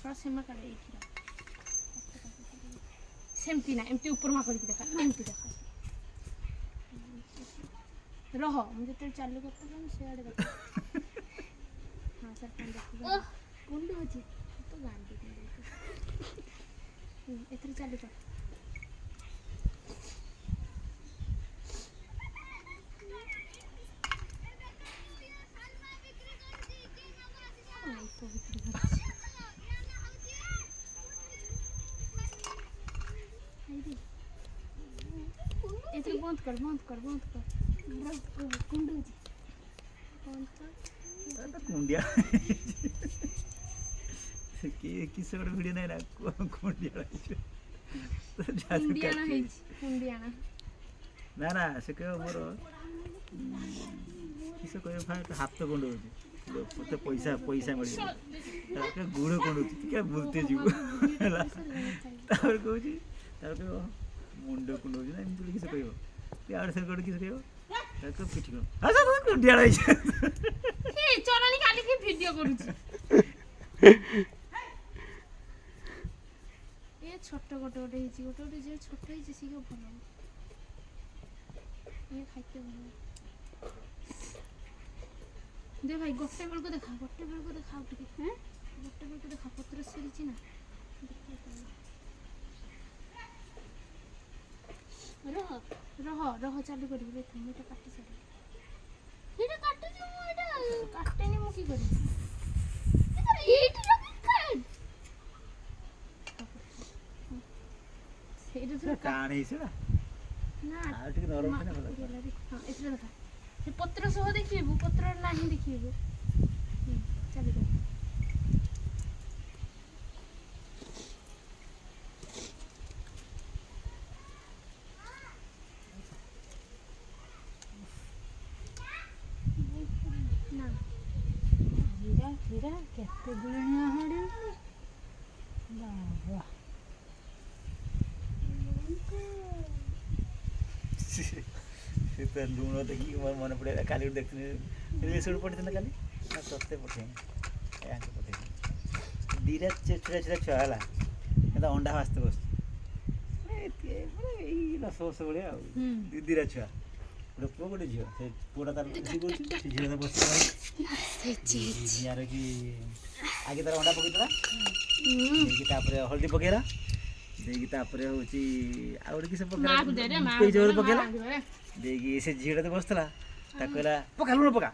थोड़ा सेमा काढ एठी सेमती ना एमती ऊपर मा करके देखा एमती देखा रह मुझे तो चालू करते हम से आड़े देखा हां सर कौन देखो कुंड होची तो गान दे एथरे चालू कर बंद कर कुंड कुंडिया किस वीडियो नहीं ना कुंडिया ना ना से कह मोर किस कह हाथ तो कुंड होते पैसा पैसा मिल गुड़ कुंड क्या बुलते जीव कहूँ मुंड कुंड हो एमती किस कह आड़ से किस कह पिठी कुंडिया चलानी खाली की वीडियो करूची ए छोट गोटे गोटे हिची गोटे गोटे जे छोट हिची सी को भलो ये खाइते भलो दे भाई गोटे बेल को देखा उठे हैं गोटे बेल को देखा पत्र सिरिची ना रह रह रह चालू करी रे तुम एटा काटी सरी एटा काटू जो एटा काटेनी मु की करी एटा रख काट एटा तो काण हिस ना ना आ ठीक नरम ना भला हां एटा देखा से पत्र सह देखिबो पत्र नाही देखिबो चालू कर हीरा केते गुणिया हड़े बाबा से तो लुण देखिए मोर मन पड़े काली देखते रिलीज पड़ते ना काली ना सस्ते पठे यहाँ पठे दीरा छोटा छोटा छुआ है अंडा भाजते बस रस बस भाया दीरा छुआ गोटे पुआ गोटे झील से पुआटा तार झी कर झील बस यार कि आगे तार अंडा पकईला देखिए हल्दी पकेला देखिए हूँ आ गए किस पकेला पकेला देखिए से झील तो बसला कहला पका लुण पका